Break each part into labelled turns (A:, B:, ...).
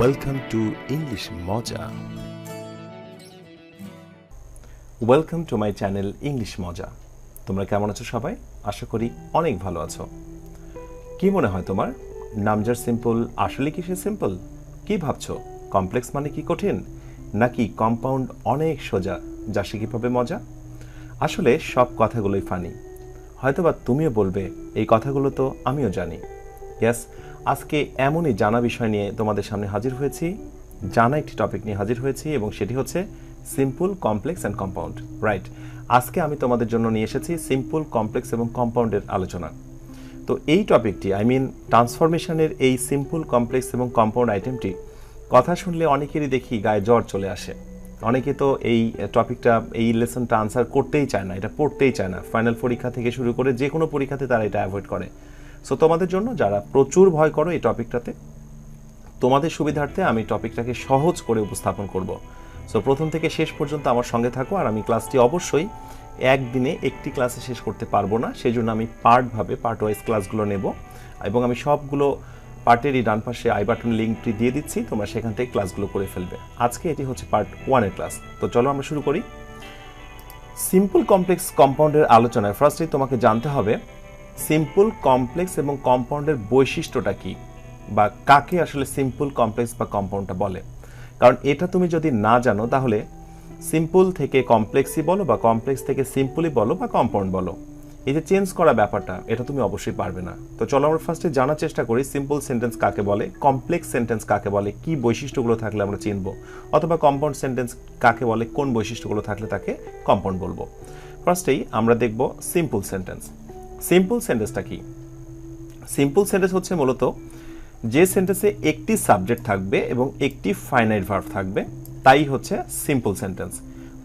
A: Welcome to English Moja. Welcome to my channel English Moja. তোমরা কেমন আছো সবাই? আশা করি অনেক ভালো আছো। কি মনে হয় তোমার? নামজার সিম্পল আসলে কি সে সিম্পল? কি ভাবছো? কমপ্লেক্স মানে কি কঠিন? নাকি কম্পাউন্ড অনেক সোজা যা শিখে পাবে মজা? আসলে সব কথাগুলোই ফানি। হয়তোবা তুমিও বলবে এই কথাগুলো তো আমিও জানি। ইয়েস, আজকে এমনই জানা বিষয় নিয়ে তোমাদের সামনে হাজির হয়েছি, জানা একটি টপিক নিয়ে হাজির হয়েছি এবং সেটি হচ্ছে simple, complex and compound. Right, আজকে আমি তোমাদের জন্য নিয়ে এসেছি সিম্পল, কমপ্লেক্স এবং কম্পাউন্ডের আলোচনা। তো এই টপিকটি ট্রান্সফরমেশনের এই সিম্পল, কমপ্লেক্স এবং কম্পাউন্ড আইটেমটি কথা শুনলে অনেকেরই দেখি গায়ে জ্বর চলে আসে। অনেকে তো এই টপিকটা, এই লেসনটা আনসার করতেই চায় না, এটা পড়তেই চায় না। ফাইনাল পরীক্ষা থেকে শুরু করে যে কোনো পরীক্ষাতে তারা এটা অ্যাভয়েড করে। সো তোমাদের জন্য যারা প্রচুর ভয় করো এই টপিকটাতে, তোমাদের সুবিধার্থে আমি টপিকটাকে সহজ করে উপস্থাপন করব। সো প্রথম থেকে শেষ পর্যন্ত আমার সঙ্গে থাকো। আর আমি ক্লাসটি অবশ্যই একদিনে একটি ক্লাসে শেষ করতে পারবো না, সেই জন্য আমি পার্ট ওয়াইজ ক্লাসগুলো নেব এবং আমি সবগুলো পার্টেরই ডান পাশে আই বাটন লিঙ্কটি দিয়ে দিচ্ছি, তোমরা সেখান থেকে ক্লাসগুলো করে ফেলবে। আজকে এটি হচ্ছে পার্ট 1-এর ক্লাস। তো চলো আমরা শুরু করি। সিম্পল, কমপ্লেক্স, কম্পাউন্ডের আলোচনায় ফার্স্টেই তোমাকে জানতে হবে সিম্পল, কমপ্লেক্স এবং কম্পাউন্ডের বৈশিষ্ট্যটা কি, বা কাকে আসলে সিম্পল, কমপ্লেক্স বা কম্পাউন্ডটা বলে। কারণ এটা তুমি যদি না জানো তাহলে সিম্পল থেকে কমপ্লেক্সই বলো বা কমপ্লেক্স থেকে সিম্পলই বলো বা কম্পাউন্ড বলো, এই যে চেঞ্জ করা ব্যাপারটা, এটা তুমি অবশ্যই পারবে না। তো চলো আমরা ফার্স্টে জানার চেষ্টা করি সিম্পল সেন্টেন্স কাকে বলে, কমপ্লেক্স সেন্টেন্স কাকে বলে, কি বৈশিষ্ট্যগুলো থাকলে আমরা চিনবো, অথবা কম্পাউন্ড সেন্টেন্স কাকে বলে, কোন বৈশিষ্ট্যগুলো থাকলে তাকে কম্পাউন্ড বলবো। ফার্স্টেই আমরা দেখব সিম্পল সেন্টেন্স। সিম্পল সেন্টেন্সটা কি? সিম্পল সেন্টেন্স হচ্ছে মূলত যে সেন্টেন্সে একটি সাবজেক্ট থাকবে এবং একটি ফাইনাইট ভার্ব থাকবে, তাই হচ্ছে সিম্পল সেন্টেন্স।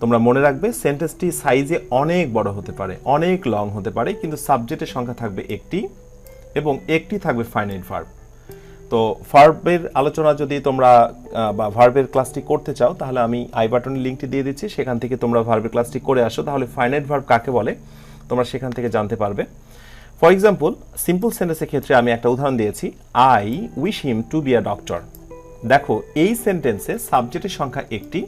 A: তোমরা মনে রাখবে সেন্টেন্সটি সাইজে অনেক বড় হতে পারে, অনেক লং হতে পারে, কিন্তু সাবজেক্টের সংখ্যা থাকবে একটি এবং একটি থাকবে ফাইনাইট ভার্ব। তো ভার্বের আলোচনা যদি তোমরা বা ভার্বের ক্লাসটি করতে চাও তাহলে আমি আই বাটনের লিঙ্কটি দিয়ে দিচ্ছি, সেখান থেকে তোমরা ভার্বের ক্লাসটি করে আসো, তাহলে ফাইনাইট ভার্ব কাকে বলে তোমরা সেখান থেকে জানতে পারবে। ফর এক্সাম্পল, সিম্পল সেন্টেন্সের ক্ষেত্রে আমি একটা উদাহরণ দিয়েছি, I wish him to be a doctor. দেখো এই সেন্টেন্সে সাবজেক্টের সংখ্যা একটি,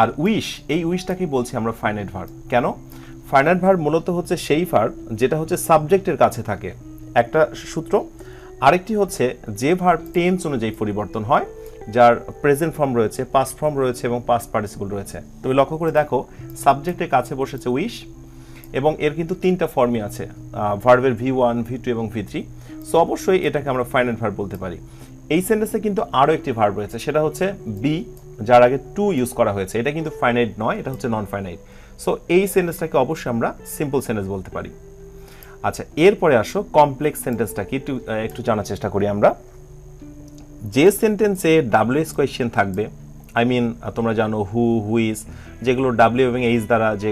A: আর উইশ, এই উইশটাকে বলছি আমরা ফাইনাইট ভার্ব। কেন? ফাইনাইট ভার্ব মূলত হচ্ছে সেই ভার্ব যেটা হচ্ছে সাবজেক্টের কাছে থাকে, একটা সূত্র। আরেকটি হচ্ছে যে ভার্ব টেন্স অনুযায়ী পরিবর্তন হয়, যার প্রেজেন্ট ফর্ম রয়েছে, পাস্ট ফর্ম রয়েছে এবং পাস্ট পার্টিসিপল রয়েছে। তুমি লক্ষ্য করে দেখো সাবজেক্টের কাছে বসেছে উইশ, এবং এর কিন্তু তিনটা ফর্মই আছে, ভার্বের V1, V2 এবং V3। সো অবশ্যই এটাকে আমরা ফাইনাইট ভার্ব বলতে পারি। এই সেন্টেন্সে কিন্তু আরও একটি ভার্ব রয়েছে, সেটা হচ্ছে বি, যার আগে টু ইউজ করা হয়েছে। এটা কিন্তু ফাইনাইট নয়, এটা হচ্ছে নন ফাইনাইট। সো এই সেন্টেন্সটাকে অবশ্যই আমরা সিম্পল সেন্টেন্স বলতে পারি। আচ্ছা, এরপরে আসো কমপ্লেক্স সেন্টেন্সটা কি একটু জানার চেষ্টা করি আমরা। যে সেন্টেন্সে WH কোয়েশ্চেন থাকবে, তোমরা জানো হু, হুইজ, যেগুলো W এবং H দ্বারা যে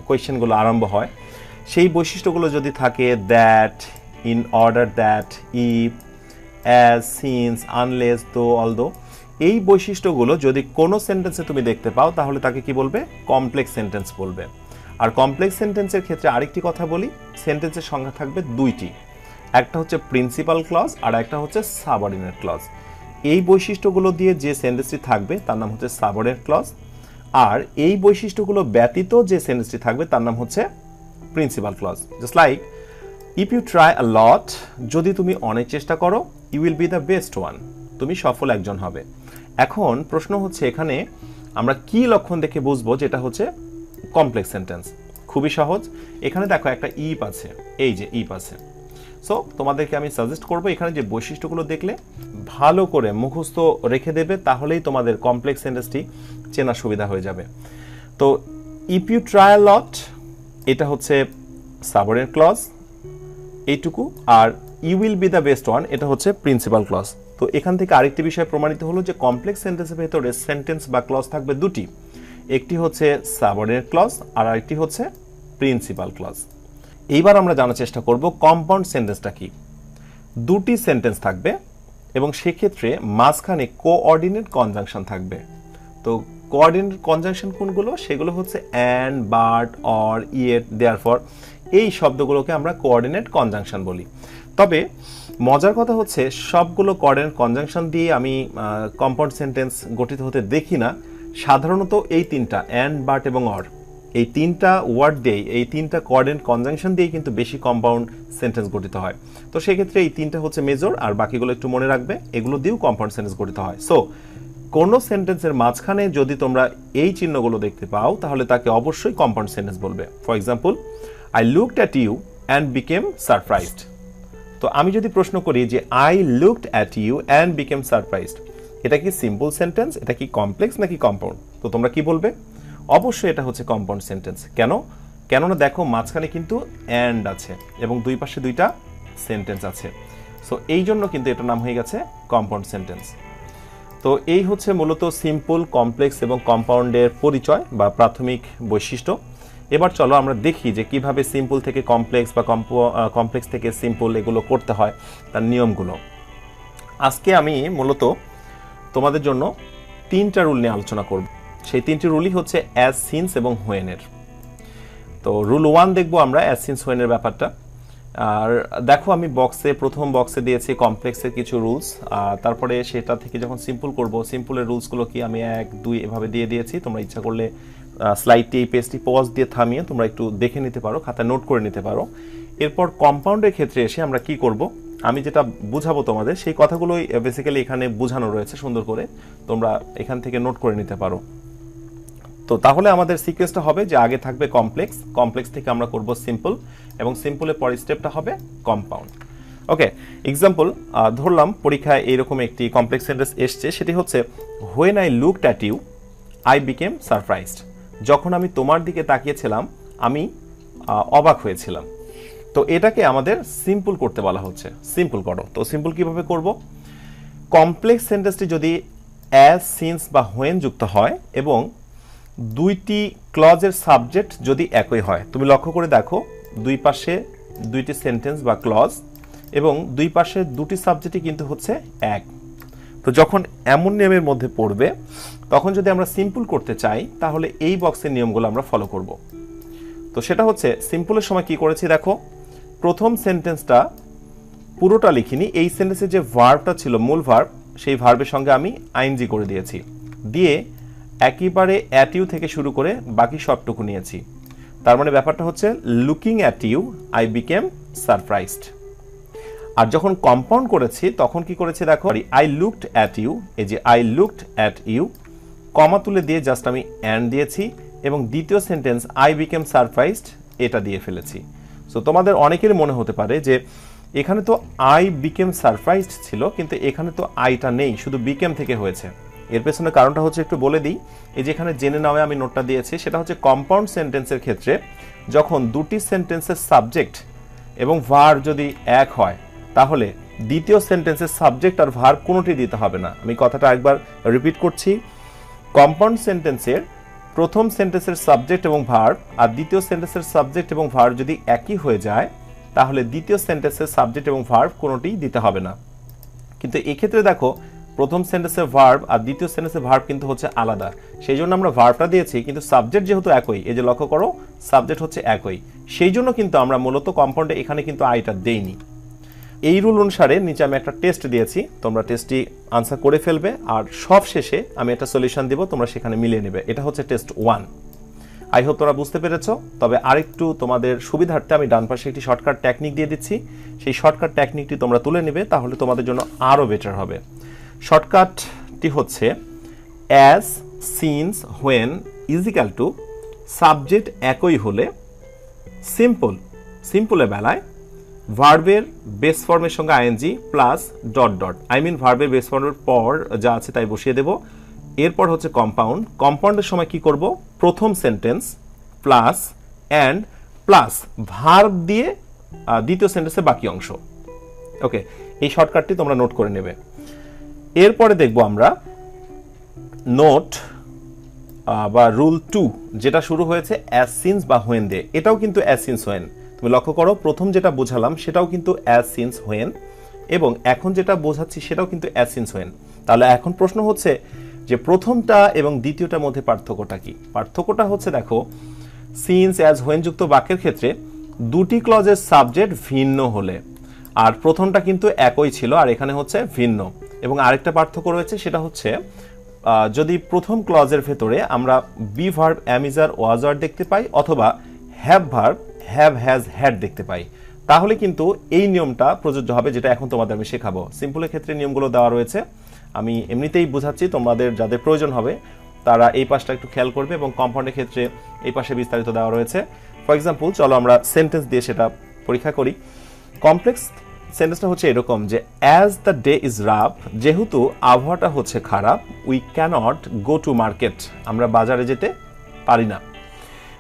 A: কোয়েশ্চেনগুলো আরম্ভ হয়, সেই বৈশিষ্ট্যগুলো যদি থাকে that, in order that, if, as, since, unless, দো, অলদো, এই বৈশিষ্ট্যগুলো যদি কোনো সেন্টেন্সে তুমি দেখতে পাও তাহলে তাকে কি বলবে? কমপ্লেক্স সেন্টেন্স বলবে। আর কমপ্লেক্স সেন্টেন্সের ক্ষেত্রে আরেকটি কথা বলি, সেন্টেন্সের সংখ্যা থাকবে দুইটি, একটা হচ্ছে প্রিন্সিপাল ক্লজ আর একটা হচ্ছে সাবঅর্ডিনেট ক্লজ। এই বৈশিষ্ট্যগুলো দিয়ে যে সেন্টেন্সটি থাকবে তার নাম হচ্ছে সাবঅর্ডিনেট ক্লজ, আর এই বৈশিষ্ট্যগুলো ব্যতীত যে সেন্টেন্সটি থাকবে তার নাম হচ্ছে principal clause. Just like if you try a lot, যদি তুমি অনেক চেষ্টা করো, you will be the best one, তুমি সফল একজন হবে। এখন প্রশ্ন হচ্ছে এখানে আমরা কি লক্ষণ দেখে বুঝবো যেটা হচ্ছে কমপ্লেক্স সেন্টেন্স? খুবই সহজ, এখানে দেখো একটা ইফ আছে, এই যে ইফ আছে। সো তোমাদেরকে আমি সাজেস্ট করবো এখানে যে বৈশিষ্ট্যগুলো দেখলে ভালো করে মুখস্থ রেখে দেবে, তাহলেই তোমাদের কমপ্লেক্স সেন্টেন্সটি চেনা সুবিধা হয়ে যাবে। তো if you try a lot, এটা হচ্ছে সাবঅর্ডিনেট ক্লজ এইটুকু, আর you will be the best one, এটা হচ্ছে প্রিন্সিপাল ক্লজ। তো এখান থেকে আরেকটি বিষয় প্রমাণিত হলো যে কমপ্লেক্স সেন্টেন্সের ভেতরে সেন্টেন্স বা ক্লজ থাকবে দুটি, একটি হচ্ছে সাবঅর্ডিনেট ক্লজ আর আরেকটি হচ্ছে প্রিন্সিপাল ক্লজ। এইবার আমরা জানার চেষ্টা করব কম্পাউন্ড সেন্টেন্সটা কি। দুটি সেন্টেন্স থাকবে এবং সেক্ষেত্রে মাঝখানে কোঅর্ডিনেট কনজাংশন থাকবে। তো কোঅর্ডিনেট কনজাংশন কোনগুলো? সেগুলো হচ্ছে and, but, or, yet, therefore, এই শব্দগুলোকে আমরা কোঅর্ডিনেট কনজাংশন বলি। তবে মজার কথা হচ্ছে সবগুলো কর্ডেন কনজাংশন দিয়ে আমি কম্পাউন্ড সেন্টেন্স গঠিত হতে দেখি না। সাধারণত এই তিনটা অ্যান্ড, বাট এবং অর, এই তিনটা ওয়ার্ড দিয়ে, এই তিনটা কর্ডেন কনজাংশন দিয়ে কিন্তু বেশি কম্পাউন্ড সেন্টেন্স গঠিত হয়। তো সেক্ষেত্রে এই তিনটা হচ্ছে মেজর, আর বাকিগুলো একটু মনে রাখবে, এগুলো দিয়েও কম্পাউন্ড সেন্টেন্স গঠিত হয়। সো কোনো সেন্টেন্সের মাঝখানে যদি তোমরা এই চিহ্নগুলো দেখতে পাও তাহলে তাকে অবশ্যই কম্পাউন্ড সেন্টেন্স বলবে। For example, I looked at you and became surprised. তো আমি যদি প্রশ্ন করি যে I looked at you and became surprised, এটা কি সিম্পল সেন্টেন্স, এটা কি কমপ্লেক্স নাকি কম্পাউন্ড? তো তোমরা কি বলবে? অবশ্যই এটা হচ্ছে কম্পাউন্ড সেন্টেন্স। কেন? কেননা দেখো মাঝখানে কিন্তু অ্যান্ড আছে এবং দুই পাশে দুইটা সেন্টেন্স আছে। সো এই জন্য কিন্তু এটার নাম হয়ে গেছে কম্পাউন্ড সেন্টেন্স। তো এই হচ্ছে মূলত সিম্পল, কমপ্লেক্স এবং কম্পাউন্ডের পরিচয় বা প্রাথমিক বৈশিষ্ট্য। এবার চলো আমরা দেখি যে কিভাবে সিম্পল থেকে কমপ্লেক্স বা কমপ্লেক্স থেকে সিম্পল এগুলো করতে হয়, তার নিয়মগুলো। আজকে আমি মূলত তোমাদের জন্য তিনটা রুল নিয়ে আলোচনা করব। সেই তিনটি রুলই হচ্ছে অ্যাজ, সিন্স এবং হোয়েনের। তো রুল 1 দেখবো আমরা, অ্যাজ, সিন্স, হোয়েনের ব্যাপারটা। আর দেখো আমি প্রথম বক্সে দিয়েছি কমপ্লেক্সের কিছু রুলস, তারপরে সেটা থেকে যখন সিম্পল করব, সিম্পলের রুলসগুলো কি আমি 1, 2 এভাবে দিয়ে দিয়েছি। তোমরা ইচ্ছা করলে স্লাইডটি, এই পেজটি পজ দিয়ে থামিয়ে তোমরা একটু দেখে নিতে পারো, খাতায় নোট করে নিতে পারো। এরপর কম্পাউন্ডের ক্ষেত্রে এসে আমরা কি করব, আমি যেটা বুঝাবো তোমাদের সেই কথাগুলোই বেসিক্যালি এখানে বোঝানো রয়েছে সুন্দর করে, তোমরা এখান থেকে নোট করে নিতে পারো। তো তাহলে আমাদের সিকোয়েন্সটা হবে যে আগে থাকবে কমপ্লেক্স, কমপ্লেক্স থেকে আমরা করব সিম্পল, এবং সিম্পলের পরের স্টেপটা হবে কম্পাউন্ড। ওকে, এক্সাম্পল ধরলাম পরীক্ষায় এইরকম একটি কমপ্লেক্স সেন্টেন্স এসছে, সেটি হচ্ছে when I looked at you I became surprised. যখন আমি তোমার দিকে তাকিয়েছিলাম আমি অবাক হয়েছিলাম। তো এটাকে আমাদের সিম্পল করতে বলা হচ্ছে, সিম্পল করো। তো সিম্পল কিভাবে করব? কমপ্লেক্স সেন্টেন্সটি যদি অ্যাজ, সিন্স বা হোয়েন যুক্ত হয় এবং দুইটি ক্লজের সাবজেক্ট যদি একই হয়, তুমি লক্ষ্য করে দেখো দুই পাশে দুইটি সেন্টেন্স বা ক্লজ এবং দুই পাশে দুটি সাবজেক্টই কিন্তু হচ্ছে এক। তো যখন এমন নিয়মের মধ্যে পড়বে তখন যদি আমরা সিম্পল করতে চাই তাহলে এই বক্সের নিয়মগুলো আমরা ফলো করব। তো সেটা হচ্ছে সিম্পলের সময় কি করেছি দেখো, প্রথম সেন্টেন্সটা পুরোটা লিখিনি, এই সেন্টেন্সের যে ভার্বটা ছিল মূল ভার্ব, সেই ভার্বের সঙ্গে আমি আইএনজি করে দিয়েছি, দিয়ে একেবারে অ্যাট ইউ থেকে শুরু করে বাকি সবটুকু নিয়েছি। তার মানে ব্যাপারটা হচ্ছে looking at you I became surprised. আর যখন কম্পাউন্ড করেছি তখন কি করেছি দেখো, আই লুকড অ্যাট ইউ, এই যে আই লুকড অ্যাট ইউ কমা তুলে দিয়ে জাস্ট আমি অ্যান্ড দিয়েছি এবং দ্বিতীয় সেন্টেন্স আই বিকেম সারপ্রাইজড এটা দিয়ে ফেলেছি। সো তোমাদের অনেকেরই মনে হতে পারে যে এখানে তো আই বিকেম সারপ্রাইজড ছিল কিন্তু এখানে তো আইটা নেই, শুধু বিকেম থেকে হয়েছে। এর পেছনে কারণটা হচ্ছে একটু বলে দিই, এই যে এখানে জেনে নাও আমি নোটটা দিয়েছি, সেটা হচ্ছে কম্পাউন্ড সেন্টেন্সের ক্ষেত্রে যখন দুটি সেন্টেন্সের সাবজেক্ট এবং ভার্ব যদি এক হয় তাহলে দ্বিতীয় সেন্টেন্সের সাবজেক্ট আর ভার্ব কোনোটি দিতে হবে না। আমি কথাটা একবার রিপিট করছি, কম্পাউন্ড সেন্টেন্সের প্রথম সেন্টেন্সের সাবজেক্ট এবং ভার্ব আর দ্বিতীয় সেন্টেন্সের সাবজেক্ট এবং ভার্ব যদি একই হয়ে যায় তাহলে দ্বিতীয় সেন্টেন্সের সাবজেক্ট এবং ভার্ব কোনোটি দিতে হবে না। কিন্তু এক্ষেত্রে দেখো প্রথম সেন্টেন্সের ভার্ব আর দ্বিতীয় সেন্টেন্সের ভার্ব কিন্তু হচ্ছে আলাদা, সেই জন্য আমরা ভার্বটা দিয়েছি কিন্তু সাবজেক্ট যেহেতু একই, এই যে লক্ষ্য করো সাবজেক্ট হচ্ছে একই, সেই জন্য কিন্তু আমরা মূলত কম্পাউন্ডে এখানে কিন্তু আইটা দেইনি। এই রুল অনুসারে নিচে আমি একটা টেস্ট দিয়েছি, তোমরা টেস্টটি আনসার করে ফেলবে আর সব শেষে আমি একটা সলিউশন দিব, তোমরা সেখানে মিলিয়ে নেবে। এটা হচ্ছে টেস্ট 1। আই হোপ তোমরা বুঝতে পেরেছো। তবে আরেকটু তোমাদের সুবিধার্থে আমি ডান পাশে একটি শর্টকাট টেকনিক দিয়ে দিচ্ছি, সেই শর্টকাট টেকনিকটি তোমরা তুলে নেবে, তাহলে তোমাদের জন্য আরও বেটার হবে। শর্টকাটটি হচ্ছে as, since, when is equal to subject একই হলে সিম্পল, সিম্পলের বেলায় ভার্বের বেস ফর্মের সঙ্গে ING plus dot dot, I mean ভার্বের বেস ফর্মের পর যা আছে তাই বসিয়ে দেব। এরপর হচ্ছে কম্পাউন্ড, কম্পাউন্ডের সময় কি করব, প্রথম sentence plus and plus verb দিয়ে দ্বিতীয় সেন্টেন্সের বাকি অংশ। ওকে, এই শর্টকাটটি তোমরা নোট করে নেবে। এরপরে দেখব আমরা নোট বা রুল 2, যেটা শুরু হয়েছে অ্যাজ, সিন্স বা হোয়েন দিয়ে। এটাও কিন্তু অ্যাজ, সিন্স, হোয়েন। তুমি লক্ষ্য করো প্রথম যেটা বোঝালাম সেটাও কিন্তু অ্যাজ, সিন্স, হোয়েন, এবং এখন যেটা বোঝাচ্ছি সেটাও কিন্তু অ্যাজ, সিন্স, হোয়েন। তাহলে এখন প্রশ্ন হচ্ছে যে প্রথমটা এবং দ্বিতীয়টার মধ্যে পার্থক্যটা কি? পার্থক্যটা হচ্ছে দেখো, সিন্স, অ্যাজ, হোয়েন যুক্ত বাক্যের ক্ষেত্রে দুটি ক্লজের সাবজেক্ট ভিন্ন হলে আর প্রথমটা কিন্তু একই ছিল আর এখানে হচ্ছে ভিন্ন। এবং আরেকটা পার্থক্য রয়েছে, সেটা হচ্ছে যদি প্রথম ক্লজের ভেতরে আমরা be verb am is R ওয়াজ আর দেখতে পাই অথবা have verb have has had দেখতে পাই, তাহলে কিন্তু এই নিয়মটা প্রযোজ্য হবে, যেটা এখন তোমাদের আমি শেখাবো। সিম্পলের ক্ষেত্রে নিয়মগুলো দেওয়া রয়েছে, আমি এমনিতেই বোঝাচ্ছি, তোমাদের যাদের প্রয়োজন হবে তারা এই পাশটা একটু খেয়াল করবে, এবং কম্পাউন্ডের ক্ষেত্রে এই পাশে বিস্তারিত দেওয়া রয়েছে। ফর এক্সাম্পল, চলো আমরা সেন্টেন্স দিয়ে সেটা পরীক্ষা করি। কমপ্লেক্স সেন্টেন্সটা হচ্ছে এরকম যে as the day is rough, যেহেতু আবহাওয়াটা হচ্ছে খারাপ, we cannot go to market, আমরা বাজারে যেতে পারি না।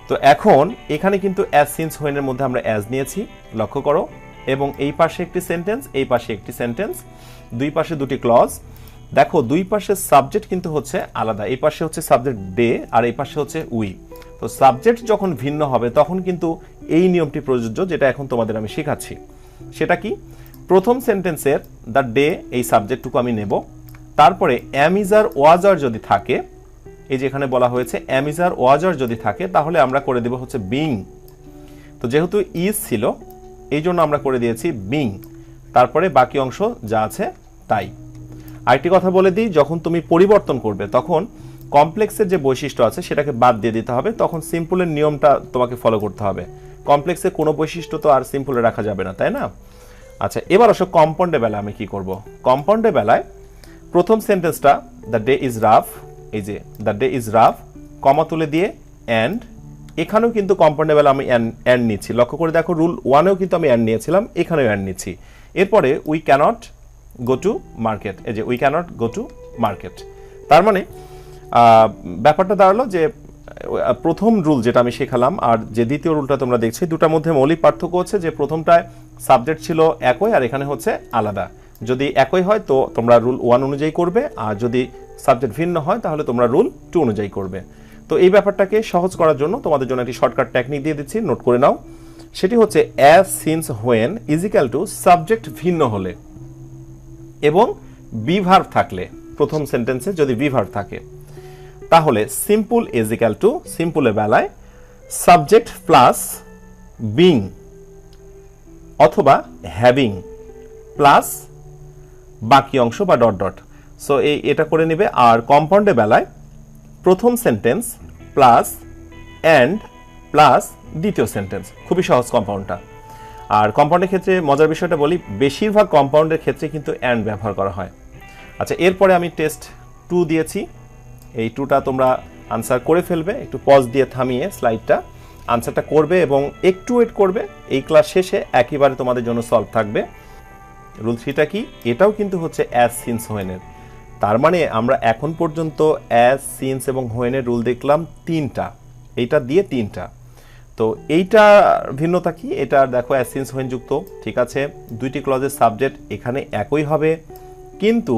A: তো এখন এখানে কিন্তু অ্যাজ সিন্স হোয়েনের মধ্যে আমরা অ্যাজ নিয়েছি, লক্ষ্য করো, এবং এই পাশে একটি সেন্টেন্স, এই পাশে একটি সেন্টেন্স, দুই পাশে দুটি ক্লজ। দেখো দুই পাশে সাবজেক্ট কিন্তু হচ্ছে আলাদা, এই পাশে হচ্ছে সাবজেক্ট ডে আর এই পাশে হচ্ছে উই। তো সাবজেক্ট যখন ভিন্ন হবে তখন কিন্তু এই নিয়মটি প্রযোজ্য, যেটা এখন তোমাদের আমি শেখাচ্ছি। সেটা কি? প্রথম সেন্টেন্সের দ্য ডে এই সাবজেক্টটুকু আমি নেব, তারপরে অ্যাম ইজ আর ওয়াজ আর যদি থাকে, এই যে এখানে বলা হয়েছে অ্যাম ইজ আর ওয়াজ আর যদি থাকে, তাহলে আমরা করে দেব হচ্ছে বিং। তো যেহেতু ইজ ছিল এই জন্য আমরা করে দিয়েছি বিং, তারপরে বাকি অংশ যা আছে তাই। আরেকটি কথা বলে দিই, যখন তুমি পরিবর্তন করবে তখন কমপ্লেক্সের যে বৈশিষ্ট্য আছে সেটাকে বাদ দিয়ে দিতে হবে, তখন সিম্পলের নিয়মটা তোমাকে ফলো করতে হবে। কমপ্লেক্সে কোনো বৈশিষ্ট্য তো আর সিম্পলে রাখা যাবে না, তাই না? আচ্ছা, এবার আসো কম্পাউন্ডের বেলায় আমি কি করব। কম্পাউন্ডের বেলায় প্রথম সেন্টেন্সটা দ্য ডে ইজ রাফ, এই যে দ্য ডে ইজ রাফ, কমা তুলে দিয়ে অ্যান্ড, এখানেও কিন্তু কম্পাউন্ডের বেলা আমি অ্যান্ড নিচ্ছি, লক্ষ্য করে দেখো রুল 1-এও কিন্তু আমি অ্যান্ড নিয়েছিলাম, এখানেও অ্যান্ড নিচ্ছি। এরপরে we cannot go to market, এই যে we cannot go to market. তার মানে ব্যাপারটা দাঁড়ালো যে প্রথম রুল যেটা আমি শেখালাম আর যে দ্বিতীয় রুলটা তোমরা দেখছো, দুটার মধ্যে মৌলিক পার্থক্য হচ্ছে যে প্রথমটায় সাবজেক্ট ছিল একই আর এখানে হচ্ছে আলাদা। যদি একই হয় তো তোমরা রুল 1 অনুযায়ী করবে, আর যদি সাবজেক্ট ভিন্ন হয় তাহলে তোমরা রুল 2 অনুযায়ী করবে। তো এই ব্যাপারটাকে সহজ করার জন্য তোমাদের জন্য একটি শর্টকাট টেকনিক দিয়ে দিচ্ছি, নোট করে নাও। সেটি হচ্ছে as since when is equal to subject ভিন্ন হলে এবং বি ভার্ব থাকলে, প্রথম সেন্টেন্সে যদি বি ভার্ব থাকে, তাহলে সিম্পল ইজ ইকুয়াল টু, সিম্পলের বেলায় সাবজেক্ট প্লাস বিং অথবা হ্যাভিং প্লাস বাকি অংশ বা ডট ডট। সো এটা করে নেবে। আর কম্পাউন্ডের বেলায় প্রথম সেন্টেন্স প্লাস অ্যান্ড প্লাস দ্বিতীয় সেন্টেন্স, খুবই সহজ কম্পাউন্ডটা। আর কম্পাউন্ডের ক্ষেত্রে মজার বিষয়টা বলি, বেশিরভাগ কম্পাউন্ডের ক্ষেত্রে কিন্তু অ্যান্ড ব্যবহার করা হয়। আচ্ছা, এরপরে আমি টেস্ট 2 দিয়েছি, এই 2টা তোমরা আনসার করে ফেলবে, একটু পজ দিয়ে থামিয়ে স্লাইডটা আনসারটা করবে এবং একটু ওয়েট করবে, এই ক্লাস শেষে একেবারে তোমাদের জন্য সলভ থাকবে। রুল 3টা কি? এটাও কিন্তু হচ্ছে অ্যাজ সিন্স হোয়েনের। তার মানে আমরা এখন পর্যন্ত অ্যাজ সিন্স এবং হোয়েনের রুল দেখলাম 3টা, এইটা দিয়ে 3টা। তো এইটা ভিন্নতা কি? এটা দেখো অ্যাজ সিন্স হোয়েন যুক্ত, ঠিক আছে, দুইটি ক্লজের সাবজেক্ট এখানে একই হবে, কিন্তু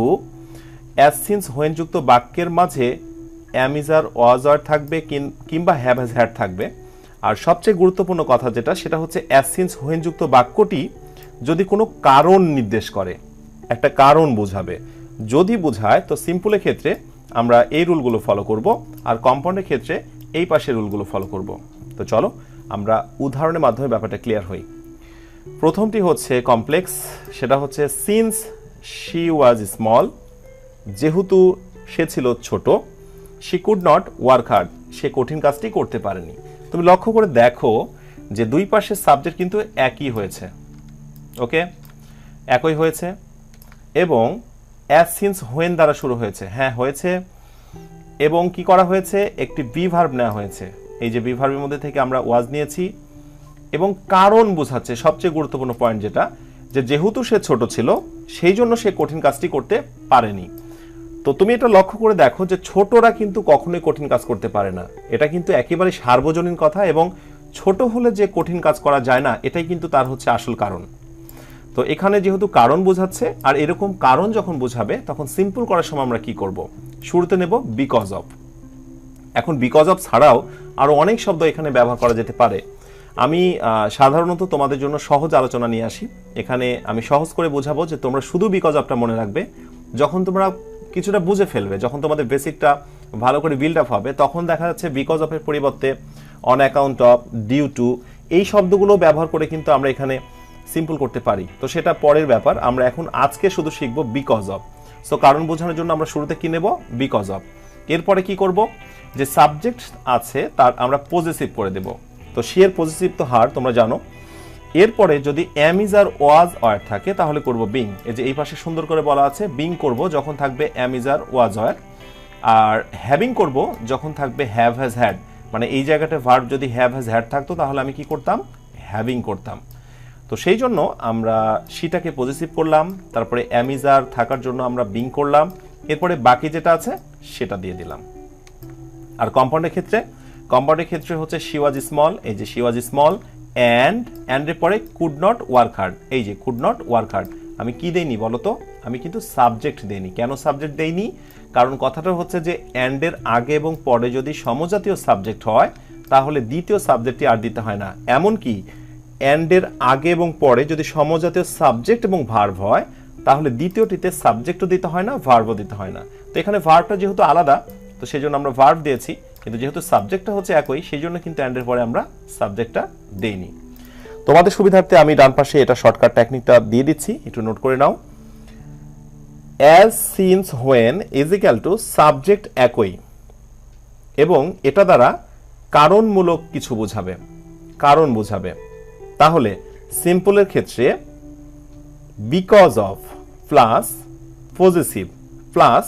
A: অ্যাজ সিন্স হোয়েন যুক্ত বাক্যের মাঝে অ্যাম ইজ আর ওয়াজ আর থাকবে কিংবা হ্যাভ হ্যাজ হ্যাড থাকবে। আর সবচেয়ে গুরুত্বপূর্ণ কথা যেটা, সেটা হচ্ছে অ্যাজ সিন্স হোয়েন যুক্ত বাক্যটি যদি কোনো কারণ নির্দেশ করে, একটা কারণ বোঝাবে, যদি বোঝায় তো সিম্পলের ক্ষেত্রে আমরা এই রুলগুলো ফলো করব, আর কম্পাউন্ডের ক্ষেত্রে এই পাশের রুলগুলো ফলো করব। তো চলো আমরা উদাহরণের মাধ্যমে ব্যাপারটা ক্লিয়ার হই। প্রথমটি হচ্ছে কমপ্লেক্স, সেটা হচ্ছে সিন্স শি ওয়াজ স্মল, যেহেতু সে ছিল ছোট, she could not work hard, সে কঠিন কাজটি করতে পারেনি। তুমি লক্ষ্য করে দেখো যে দুই পাশের সাবজেক্ট কিন্তু একই হয়েছে, ওকে, একই হয়েছে, এবং অ্যাজ সিন্স হোয়েন দ্বারা শুরু হয়েছে, হ্যাঁ হয়েছে, এবং কি করা হয়েছে, একটি বি ভার্ব নেওয়া হয়েছে, এই যে বি ভার্বের মধ্যে থেকে আমরা ওয়াজ নিয়েছি, এবং কারণ বোঝাচ্ছে, সবচেয়ে গুরুত্বপূর্ণ পয়েন্ট যেটা, যে যেহেতু সে ছোট ছিল সেই জন্য সে কঠিন কাজটি করতে পারেনি। তো তুমি এটা লক্ষ্য করে দেখো যে ছোটরা কিন্তু কখনোই কঠিন কাজ করতে পারে না, এটা কিন্তু একেবারে সার্বজনীন কথা, এবং ছোট হলে যে কঠিন কাজ করা যায় না এটাই কিন্তু তার হচ্ছে আসল কারণ। তো এখানে যেহেতু কারণ বোঝাচ্ছে, আর এরকম কারণ যখন বোঝাবে তখন সিম্পল করার সময় আমরা কি করব, শুরুতে নেব বিকজ অফ। এখন বিকজ অফ ছাড়াও আরো অনেক শব্দ এখানে ব্যবহার করা যেতে পারে। আমি সাধারণত তোমাদের জন্য সহজ আলোচনা নিয়ে আসি, এখানে আমি সহজ করে বোঝাবো যে তোমরা শুধু বিকজ অফটা মনে রাখবে। যখন তোমরা কিছুটা বুঝে ফেলবে, যখন তোমাদের বেসিকটা ভালো করে বিল্ড আপ হবে, তখন দেখা যাচ্ছে বিকজ অফের পরিবর্তে on account of, due to, এই শব্দগুলো ব্যবহার করে কিন্তু আমরা এখানে সিম্পল করতে পারি, তো সেটা পরের ব্যাপার। আমরা এখন আজকে শুধু শিখব বিকজ অফ। সো কারণ বোঝানোর জন্য আমরা শুরুতে কি নেব, বিকজ অফ। এরপরে কি করব, যে সাবজেক্ট আছে তার আমরা পজেসিভ করে দেব। তো সি এর পজেসিভ তো হার, তোমরা জানো। এরপরে যদি M is R was war থাকে তাহলে করব বিং। এই যে এই পাশে সুন্দর করে বলা আছে, বিং করব যখন থাকবে M is R was war, আর হ্যাভিং করব যখন থাকবে হ্যাভ হ্যাজ হ্যাড। মানে এই জায়গাটা ভার্ব যদি হ্যাভ হ্যাজ হ্যাড থাকতো তাহলে আমি কি করতাম, হ্যাভিং করতাম। তো সেই জন্য আমরা সিটাকে পজিটিভ করলাম, তারপরে এম ইজ আর থাকার জন্য আমরা বিং করলাম, এরপরে বাকি যেটা আছে সেটা দিয়ে দিলাম। আর কম্পাউন্ডের ক্ষেত্রে হচ্ছে শি ওয়াজ স্মল, এই যে শি ওয়াজ স্মল, অ্যান্ড এর পরে কুড নট ওয়ার্ক হার্ড, এই যে কুড নট ওয়ার্ক হার্ড। আমি কি দেইনি বলো তো, আমি কিন্তু সাবজেক্ট দেইনি। কেন সাবজেক্ট দেইনি, কারণ কথাটা হচ্ছে যে অ্যান্ড এর আগে এবং পরে যদি সমজাতীয় সাবজেক্ট হয় তাহলে দ্বিতীয় সাবজেক্টটি আর দিতে হয় না। এমনকি অ্যান্ড এর আগে এবং পরে যদি সমজাতীয় সাবজেক্ট এবং ভার্ব হয় তাহলে দ্বিতীয়টিতে সাবজেক্টও দিতে হয় না, ভার্বও দিতে হয় না। তো এখানে ভার্বটা যেহেতু আলাদা, তো সেই জন্য আমরা ভার্ব দিয়েছি, কিন্তু যেহেতু সাবজেক্টটা হচ্ছে একই সেই জন্য কিন্তু অ্যান্ড এর পরে আমরা সাবজেক্টটা দেইনি। তোমাদের সুবিধার্থে আমি ডান পাশে এটা শর্টকাট টেকনিকটা দিয়ে দিচ্ছি, একটু নোট করে নাও। As since when is equal to subject একই, এবং এটা দ্বারা কারণমূলক কিছু বোঝাবে, কারণ বোঝাবে। তাহলে সিম্পলের ক্ষেত্রে because of plus possessive plus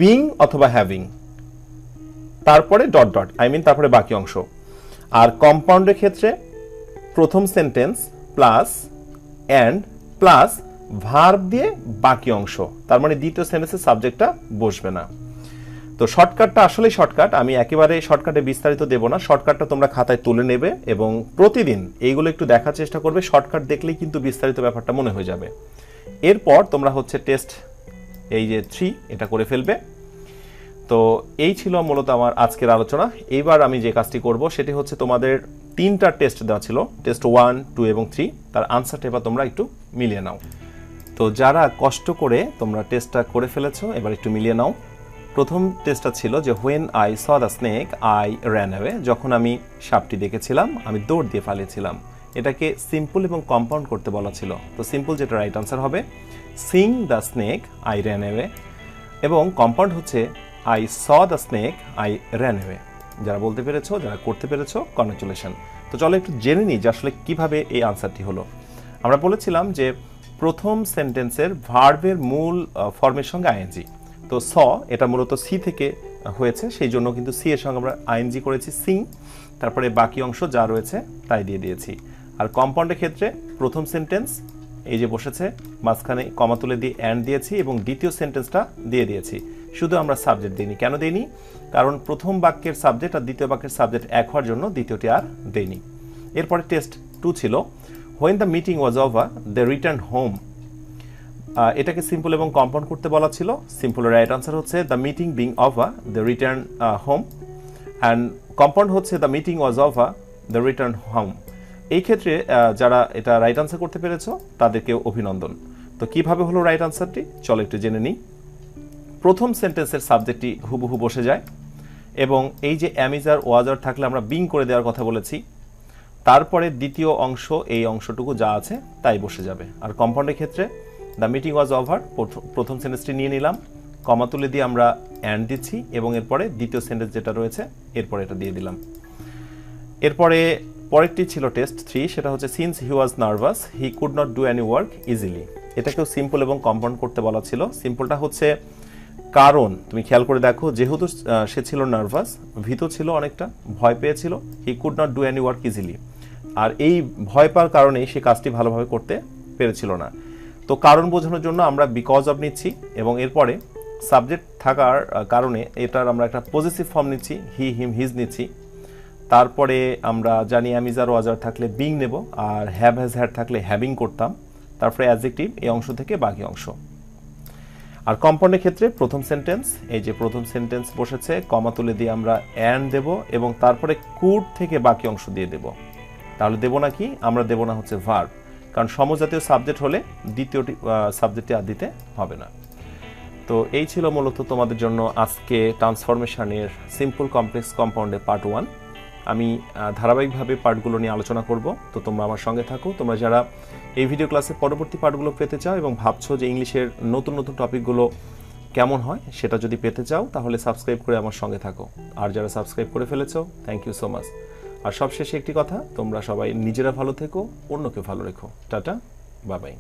A: being অথবা হ্যাভিং, তারপরে ডট ডট, তারপরে বাকি অংশ। আর কম্পাউন্ডের ক্ষেত্রে প্রথম sentence plus and plus verb দিয়ে বাকি অংশ, তার মানে দ্বিতীয় সেন্টেন্সের সাবজেক্টটা বসবে না। তো শর্টকাটটা আসলেই শর্টকাট, আমি একেবারে শর্টকাটে বিস্তারিত দেব না। শর্টকাটটা তোমরা খাতায় তুলে নেবে এবং প্রতিদিন এইগুলো একটু দেখার চেষ্টা করবে। শর্টকাট দেখলেই কিন্তু বিস্তারিত ব্যাপারটা মনে হয়ে যাবে। এরপর তোমরা হচ্ছে টেস্ট এই যে 3 এটা করে ফেলবে। তো এই ছিল মূলত আমার আজকের আলোচনা। এইবার আমি যে কাজটি করব সেটি হচ্ছে, তোমাদের 3টা টেস্ট দেওয়া ছিল, টেস্ট 1, 2 এবং 3, তার আনসারটা এবার তোমরা একটু মিলিয়ে নাও। তো যারা কষ্ট করে তোমরা টেস্টটা করে ফেলেছো এবার একটু মিলিয়ে নাও। প্রথম টেস্টটা ছিল যে when I saw the snake I ran away, যখন আমি সাপটি দেখেছিলাম আমি দৌড় দিয়ে পালিয়েছিলাম। এটাকে সিম্পল এবং কম্পাউন্ড করতে বলা ছিল। তো সিম্পল যেটা রাইট আনসার হবে Singh the snake I ran away, এবং কম্পাউন্ড হচ্ছে I saw the snake I ran away. যারা বলতে পেরেছো, যারা করতে পেরেছো, কনগ্রাচুলেশন। তো চলো একটু জেনে নিই যে আসলে কিভাবে এই আনসারটি হলো। আমরা বলেছিলাম যে প্রথম সেন্টেন্সের ভার্বের মূল ফর্মের সঙ্গে আইএনজি। তো স এটা মূলত সি থেকে হয়েছে, সেই জন্য কিন্তু সি এর সঙ্গে আমরা আইএনজি করেছি সিং, তারপরে বাকি অংশ যা রয়েছে তাই দিয়ে দিয়েছি। আর কম্পাউন্ডের ক্ষেত্রে প্রথম সেন্টেন্স এই যে বসেছে, মাঝখানে কমা তুলে দিয়ে অ্যান্ড দিয়েছি এবং দ্বিতীয় সেন্টেন্সটা দিয়ে দিয়েছি। শুধু আমরা সাবজেক্ট দিইনি। কেন দেইনি? কারণ প্রথম বাক্যের সাবজেক্ট আর দ্বিতীয় বাক্যের সাবজেক্ট এক হওয়ার জন্য দ্বিতীয়টি আর দেইনি। এরপরে টেস্ট 2 ছিল when the meeting was over they return home. এটাকে সিম্পল এবং কম্পাউন্ড করতে বলা ছিল। সিম্পলের রাইট আনসার হচ্ছে the meeting being over they return home, and compound হচ্ছে the meeting was over they return home. এই ক্ষেত্রে যারা এটা রাইট আনসার করতে পেরেছো তাদেরকে অভিনন্দন। তো কিভাবে হলো রাইট আনসারটি চলো একটু জেনে নিই। প্রথম সেন্টেন্সের সাবজেক্টটি হুবহু বসে যায়, এবং এই যে অ্যামিজার ওয়াজার থাকলে আমরা বিং করে দেওয়ার কথা বলেছি। তারপরে দ্বিতীয় অংশ, এই অংশটুকু যা আছে তাই বসে যাবে। আর কম্পাউন্ডের ক্ষেত্রে দ্য মিটিং ওয়াজ ওভার, প্রথম সেন্টেন্সটি নিয়ে নিলাম, কমা তুলে দিয়ে আমরা অ্যান্ড দিচ্ছি এবং এরপরে দ্বিতীয় সেন্টেন্স যেটা রয়েছে এরপরে এটা দিয়ে দিলাম। এরপরে পরেরটি ছিল টেস্ট 3, সেটা হচ্ছে since he was nervous he could not do any work easily. এটাকেও সিম্পল এবং কম্পাউন্ড করতে বলা ছিল। সিম্পলটা হচ্ছে কারণ তুমি খেয়াল করে দেখো, যেহেতু সে ছিল নার্ভাস, ভীত ছিল, অনেকটা ভয় পেয়েছিল, he could not do any work easily. আর এই ভয় পাওয়ার কারণেই সে কাজটি ভালোভাবে করতে পেরেছিল না। তো কারণ বোঝানোর জন্য আমরা বিকজ অফ নিচ্ছি এবং এরপরে সাবজেক্ট থাকার কারণে এটার আমরা একটা পজিটিভ ফর্ম নিচ্ছি, হি হিম হিজ নিচ্ছি। তারপরে আমরা জানি অ্যামিজার ওয়াজার থাকলে বিং নেব, আর হ্যাভ হ্যাজ হ্যাড থাকলে হ্যাভিং করতাম। তারপরে অ্যাডজেক্টিভ এই অংশ থেকে বাকি অংশ। আর কম্পাউন্ডের ক্ষেত্রে প্রথম সেন্টেন্স, এই যে প্রথম সেন্টেন্স বসেছে, কমা তুলে দিয়ে আমরা অ্যান্ড দেব এবং তারপরে কুড থেকে বাকি অংশ দিয়ে দেব। তাহলে দেব না কি? আমরা দেব না হচ্ছে ভার্ব, কারণ সমজাতীয় সাবজেক্ট হলে দ্বিতীয়টি সাবজেক্টে আর দিতে হবে না। তো এই ছিল মূলত তোমাদের জন্য আজকে ট্রান্সফরমেশনের সিম্পল কমপ্লেক্স কম্পাউন্ডের পার্ট 1। আমি ধারাবাহিকভাবে পার্টগুলো নিয়ে আলোচনা করব। তো তোমরা আমার সঙ্গে থাকো। তোমরা যারা এই ভিডিও ক্লাসের পরবর্তী পার্টগুলো পেতে চাও এবং ভাবছো যে ইংলিশের নতুন নতুন টপিকগুলো কেমন হয় সেটা যদি পেতে চাও, তাহলে সাবস্ক্রাইব করে আমার সঙ্গে থাকো। আর যারা সাবস্ক্রাইব করে ফেলেছো, থ্যাংক ইউ সো মাচ। আর সবশেষে একটি কথা, তোমরা সবাই নিজেরা ভালো থেকো, অন্যকে ভালো রেখো। Tata, bye bye.